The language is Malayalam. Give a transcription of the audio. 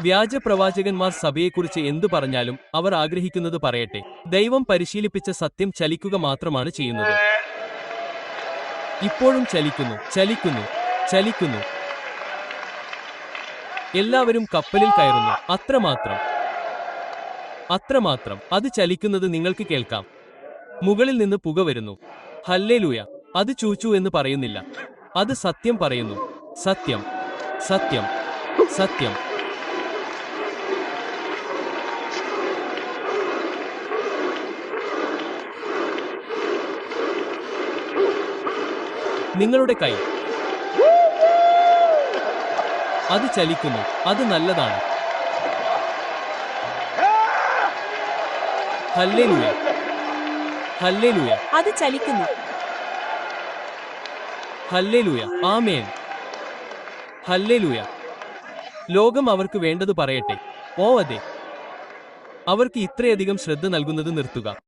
വ്യാജ പ്രവാചകന്മാർ സഭയെക്കുറിച്ച് എന്തു പറഞ്ഞാലും അവർ ആഗ്രഹിക്കുന്നത് പറയട്ടെ. ദൈവം പരിശീലിപ്പിച്ച സത്യം ചലിക്കുക മാത്രമാണ് ചെയ്യുന്നത്. ഇപ്പോഴും ചലിക്കുന്നു, ചലിക്കുന്നു, ചലിക്കുന്നു. എല്ലാവരും കപ്പലിൽ കയറുന്നു. അത്രമാത്രം, അത്രമാത്രം. അത് ചലിക്കുന്നത് നിങ്ങൾക്ക് കേൾക്കാം. മുകളിൽ നിന്ന് പുക വരുന്നു. ഹല്ലേലൂയ. അത് ചൂച്ചു എന്ന് പറയുന്നില്ല. അത് സത്യം പറയുന്നു. സത്യം, സത്യം, സത്യം. നിങ്ങളുടെ കൈ, അത് ചലിക്കുന്നു. അത് നല്ലതാണ്. Hallelujah, hallelujah. അത് ചലിക്കുന്നു. ഹല്ലേലൂയ, ആമേൻ. ഹല്ലേലൂയ. ലോകം അവർക്ക് വേണ്ടത് പറയട്ടെ. ഓ അതെ, അവർക്ക് ഇത്രയധികം ശ്രദ്ധ നൽകുന്നത് നിർത്തുക.